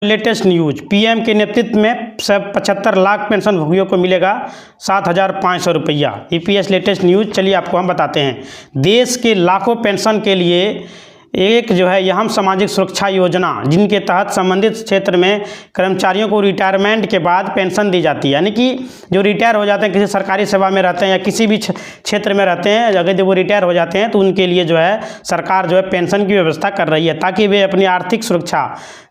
Latest news, PM के नेतृत्व में 75 लाख पेंशन भोगियों को मिलेगा 7,500 रुपया। ईपीएस लेटेस्ट न्यूज, चलिए आपको हम बताते हैं। देश के लाखों पेंशन के लिए एक जो है अहम सामाजिक सुरक्षा योजना, जिनके तहत संबंधित क्षेत्र में कर्मचारियों को रिटायरमेंट के बाद पेंशन दी जाती है। यानी कि जो रिटायर हो जाते हैं, किसी सरकारी सेवा में रहते हैं या किसी भी क्षेत्र में रहते हैं, अगर जब वो रिटायर हो जाते हैं तो उनके लिए जो है सरकार जो है पेंशन की व्यवस्था कर रही है, ताकि वे अपनी आर्थिक सुरक्षा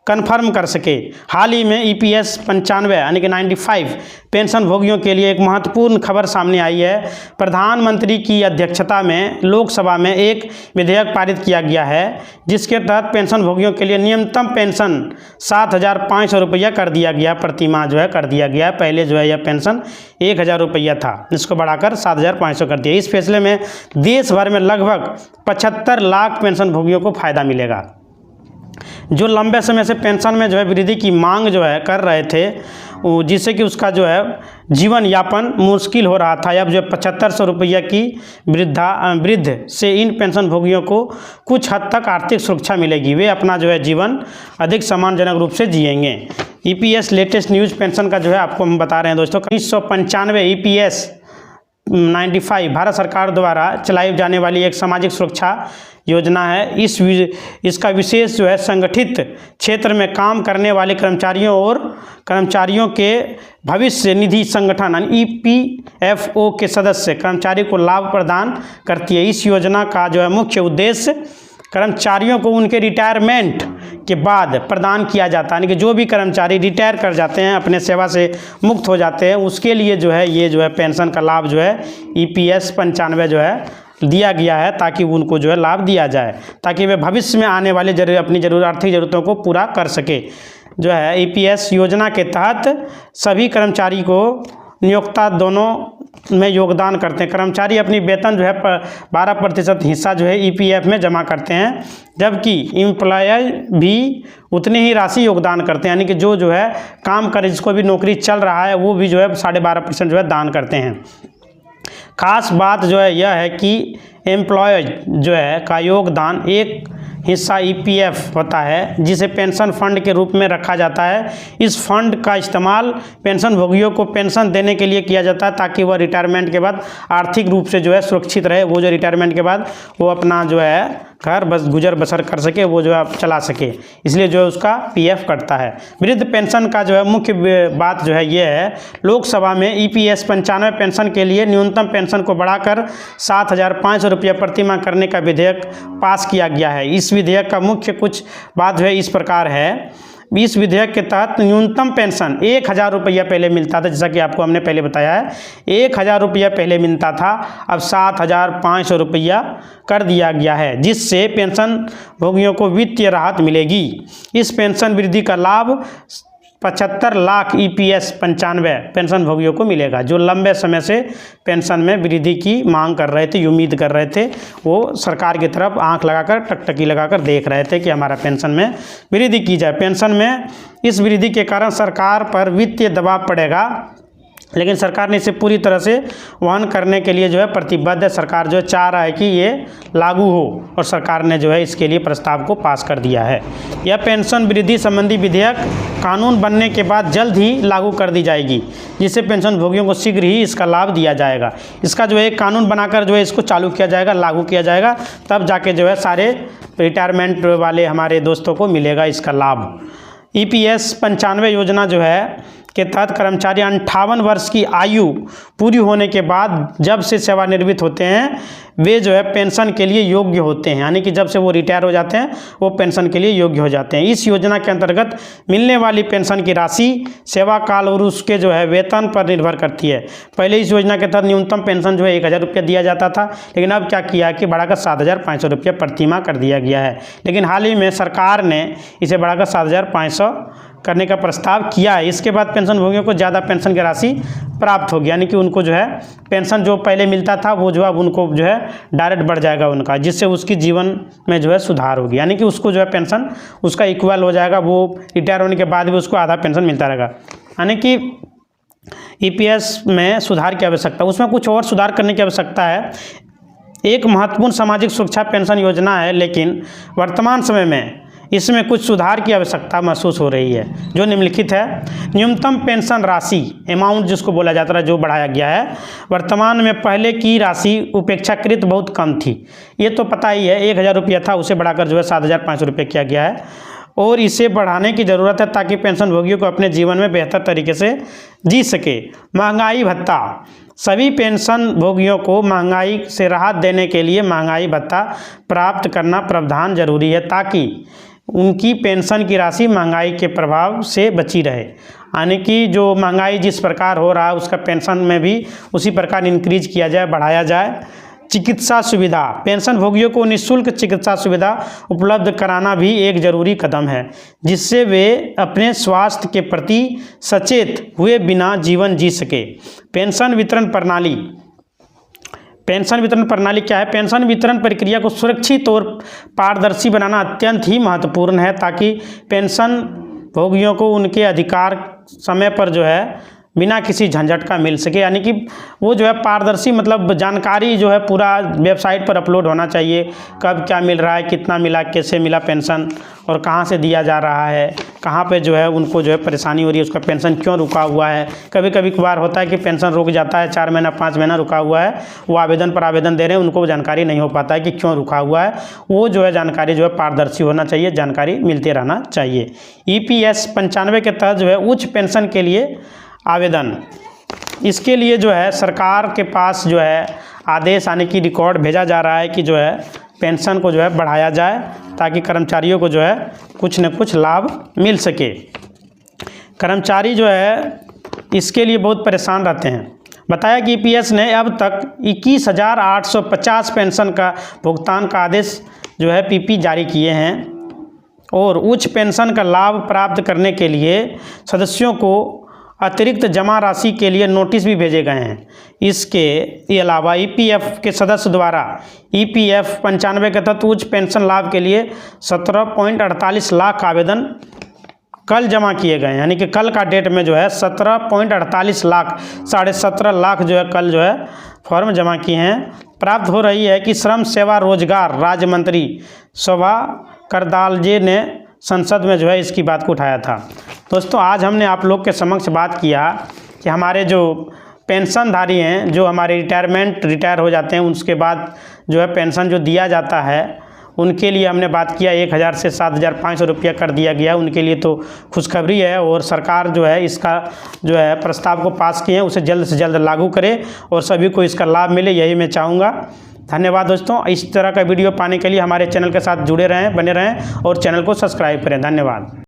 कन्फर्म कर सके। हाल ही में ईपीएस 95 यानी कि 95 पेंशन भोगियों के लिए एक महत्वपूर्ण खबर सामने आई है। प्रधानमंत्री की अध्यक्षता में लोकसभा में एक विधेयक पारित किया गया है, जिसके तहत पेंशन भोगियों के लिए न्यूनतम पेंशन 7,500 रुपया कर दिया गया, प्रति माह जो है कर दिया गया। पहले जो है यह पेंशन 1,000 रुपया था, इसको बढ़ाकर 7,500 कर दिया। इस फैसले में देश भर में लगभग 75 लाख पेंशन भोगियों को फायदा मिलेगा, जो लंबे समय से पेंशन में जो है वृद्धि की मांग जो है कर रहे थे, जिससे कि उसका जो है जीवन यापन मुश्किल हो रहा था। अब जो 7,500 रुपया की वृद्ध से इन पेंशन भोगियों को कुछ हद तक आर्थिक सुरक्षा मिलेगी, वे अपना जो है जीवन अधिक सम्मानजनक रूप से जिएंगे। ईपीएस लेटेस्ट न्यूज पेंशन का जो है आपको हम बता रहे हैं दोस्तों। 1995 ईपीएस 95 भारत सरकार द्वारा चलाई जाने वाली एक सामाजिक सुरक्षा योजना है। इसका विशेष जो है संगठित क्षेत्र में काम करने वाले कर्मचारियों और कर्मचारियों के भविष्य निधि संगठन ईपीएफओ के सदस्य कर्मचारी को लाभ प्रदान करती है। इस योजना का जो है मुख्य उद्देश्य कर्मचारियों को उनके रिटायरमेंट के बाद प्रदान किया जाता है। यानी कि जो भी कर्मचारी रिटायर कर जाते हैं, अपने सेवा से मुक्त हो जाते हैं, उसके लिए जो है ये जो है पेंशन का लाभ जो है ईपीएस 95 जो है दिया गया है, ताकि उनको जो है लाभ दिया जाए, ताकि वे भविष्य में आने वाले अपनी आर्थिक ज़रूरतों को पूरा कर सके। जो है ईपीएस योजना के तहत सभी कर्मचारी को नियोक्ता दोनों में योगदान करते हैं। कर्मचारी अपनी वेतन जो है 12% हिस्सा जो है ईपीएफ में जमा करते हैं, जबकि एम्प्लॉयर भी उतनी ही राशि योगदान करते हैं। यानी कि जो है काम करे, जिसको भी नौकरी चल रहा है, वो भी जो है 12.5% जो है दान करते हैं। खास बात जो है यह है कि एम्प्लॉय जो है का योगदान एक हिस्सा ईपीएफ होता है, जिसे पेंशन फंड के रूप में रखा जाता है। इस फंड का इस्तेमाल पेंशन भोगियों को पेंशन देने के लिए किया जाता है, ताकि वह रिटायरमेंट के बाद आर्थिक रूप से जो है सुरक्षित रहे। वो जो रिटायरमेंट के बाद वो अपना जो है घर गुजर बसर कर सके, वो जो है चला सके, इसलिए जो है उसका पीएफ कटता है। वृद्ध पेंशन का जो है मुख्य बात जो है ये है, लोकसभा में ईपीएस 95 पेंशन के लिए न्यूनतम पेंशन को बढ़ाकर 7,500 रुपया प्रति माह करने का विधेयक पास किया गया है। इस विधेयक का मुख्य कुछ बात जो है इस प्रकार है। इस विधेयक के तहत न्यूनतम पेंशन 1,000 रुपया पहले मिलता था, जैसा कि आपको हमने पहले बताया है, 1,000 रुपया पहले मिलता था, अब 7,500 रुपया कर दिया गया है, जिससे पेंशन भोगियों को वित्तीय राहत मिलेगी। इस पेंशन वृद्धि का लाभ 75 लाख ईपीएस 95 पेंशन भोगियों को मिलेगा, जो लंबे समय से पेंशन में वृद्धि की मांग कर रहे थे, उम्मीद कर रहे थे। वो सरकार की तरफ आंख लगाकर, टकटकी लगाकर देख रहे थे कि हमारा पेंशन में वृद्धि की जाए। पेंशन में इस वृद्धि के कारण सरकार पर वित्तीय दबाव पड़ेगा, लेकिन सरकार ने इसे पूरी तरह से वहन करने के लिए जो है प्रतिबद्ध है। सरकार जो है चाह रहा है कि ये लागू हो, और सरकार ने जो है इसके लिए प्रस्ताव को पास कर दिया है। यह पेंशन वृद्धि संबंधी विधेयक कानून बनने के बाद जल्द ही लागू कर दी जाएगी, जिससे पेंशन भोगियों को शीघ्र ही इसका लाभ दिया जाएगा। इसका जो है कानून बनाकर जो है इसको चालू किया जाएगा, लागू किया जाएगा, तब जाके जो है सारे रिटायरमेंट वाले हमारे दोस्तों को मिलेगा इसका लाभ। ईपीएस 95 योजना जो है के तहत कर्मचारी 58 वर्ष की आयु पूरी होने के बाद जब से सेवानिवृत्त होते हैं, वे जो है पेंशन के लिए योग्य होते हैं। यानी कि जब से वो रिटायर हो जाते हैं, वो पेंशन के लिए योग्य हो जाते हैं। इस योजना के अंतर्गत मिलने वाली पेंशन की राशि सेवा काल और उसके जो है वेतन पर निर्भर करती है। पहले इस योजना के तहत न्यूनतम पेंशन जो है 1,000 रुपया दिया जाता था, लेकिन अब क्या किया कि बढ़ाकर 7,500 रुपया प्रति माह कर दिया गया है। लेकिन हाल ही में सरकार ने इसे बढ़ाकर 7,500 करने का प्रस्ताव किया है। इसके बाद पेंशन भोगियों को ज़्यादा पेंशन की राशि प्राप्त होगी, यानी कि उनको जो है पेंशन जो पहले मिलता था वो जो अब उनको जो है डायरेक्ट बढ़ जाएगा उनका, जिससे उसकी जीवन में जो है सुधार होगी। यानी कि उसको जो है पेंशन उसका इक्वल हो जाएगा, वो रिटायर होने के बाद भी उसको आधा पेंशन मिलता रहेगा। यानी कि ईपीएस में सुधार की आवश्यकता, उसमें कुछ और सुधार करने की आवश्यकता है। एक महत्वपूर्ण सामाजिक सुरक्षा पेंशन योजना है, लेकिन वर्तमान समय में इसमें कुछ सुधार की आवश्यकता महसूस हो रही है, जो निम्नलिखित है। न्यूनतम पेंशन राशि अमाउंट जिसको बोला जाता है जो बढ़ाया गया है। वर्तमान में पहले की राशि उपेक्षाकृत बहुत कम थी, ये तो पता ही है, 1000 रुपया था, उसे बढ़ाकर जो है 7500 रुपये किया गया है और इसे बढ़ाने की ज़रूरत है ताकि पेंशन भोगियों को अपने जीवन में बेहतर तरीके से जी सके। महंगाई भत्ता, सभी पेंशन भोगियों को महंगाई से राहत देने के लिए महंगाई भत्ता प्राप्त करना प्रावधान जरूरी है ताकि उनकी पेंशन की राशि महंगाई के प्रभाव से बची रहे। यानी कि जो महंगाई जिस प्रकार हो रहा है उसका पेंशन में भी उसी प्रकार इंक्रीज किया जाए, बढ़ाया जाए। चिकित्सा सुविधा, पेंशन भोगियों को निःशुल्क चिकित्सा सुविधा उपलब्ध कराना भी एक जरूरी कदम है जिससे वे अपने स्वास्थ्य के प्रति सचेत हुए बिना जीवन जी सके। पेंशन वितरण प्रणाली, पेंशन वितरण प्रणाली क्या है? पेंशन वितरण प्रक्रिया को सुरक्षित और पारदर्शी बनाना अत्यंत ही महत्वपूर्ण है ताकि पेंशन भोगियों को उनके अधिकार समय पर जो है बिना किसी झंझट का मिल सके। यानी कि वो जो है पारदर्शी, मतलब जानकारी जो है पूरा वेबसाइट पर अपलोड होना चाहिए, कब क्या मिल रहा है, कितना मिला, कैसे मिला पेंशन और कहाँ से दिया जा रहा है, कहाँ पे जो है उनको जो है परेशानी हो रही है, उसका पेंशन क्यों रुका हुआ है। कभी कभी कभार होता है कि पेंशन रुक जाता है, 4 महीना 5 महीना रुका हुआ है, वो आवेदन पर आवेदन दे रहे हैं, उनको जानकारी नहीं हो पाता है कि क्यों रुका हुआ है। वो जो है जानकारी जो है पारदर्शी होना चाहिए, जानकारी मिलते रहना चाहिए। EPS 95 के तहत जो है उच्च पेंशन के लिए आवेदन, इसके लिए जो है सरकार के पास जो है आदेश आने की रिकॉर्ड भेजा जा रहा है कि जो है पेंशन को जो है बढ़ाया जाए ताकि कर्मचारियों को जो है कुछ न कुछ लाभ मिल सके। कर्मचारी जो है इसके लिए बहुत परेशान रहते हैं। बताया कि EPS ने अब तक 21,850 पेंशन का भुगतान का आदेश जो है PP जारी किए हैं और उच्च पेंशन का लाभ प्राप्त करने के लिए सदस्यों को अतिरिक्त जमा राशि के लिए नोटिस भी भेजे गए हैं। इसके अलावा EPF के सदस्य द्वारा EPF 95 के तहत उच्च पेंशन लाभ के लिए 17.48 लाख आवेदन कल जमा किए गए हैं। यानी कि कल का डेट में जो है 17.48 लाख, 17.5 लाख जो है कल जो है फॉर्म जमा किए हैं। प्राप्त हो रही है कि श्रम सेवा रोजगार राज्य मंत्री शोभा करंदलाजे ने संसद में जो है इसकी बात को उठाया था। दोस्तों, आज हमने आप लोग के समक्ष बात किया कि हमारे जो पेंशनधारी हैं, जो हमारे रिटायर हो जाते हैं, उसके बाद जो है पेंशन जो दिया जाता है उनके लिए हमने बात किया 1000 से 7500 रुपया कर दिया गया। उनके लिए तो खुशखबरी है और सरकार जो है इसका जो है प्रस्ताव को पास किए हैं, उसे जल्द से जल्द लागू करे और सभी को इसका लाभ मिले, यही मैं चाहूँगा। धन्यवाद दोस्तों। इस तरह का वीडियो पाने के लिए हमारे चैनल के साथ जुड़े रहें, बने रहें और चैनल को सब्सक्राइब करें। धन्यवाद।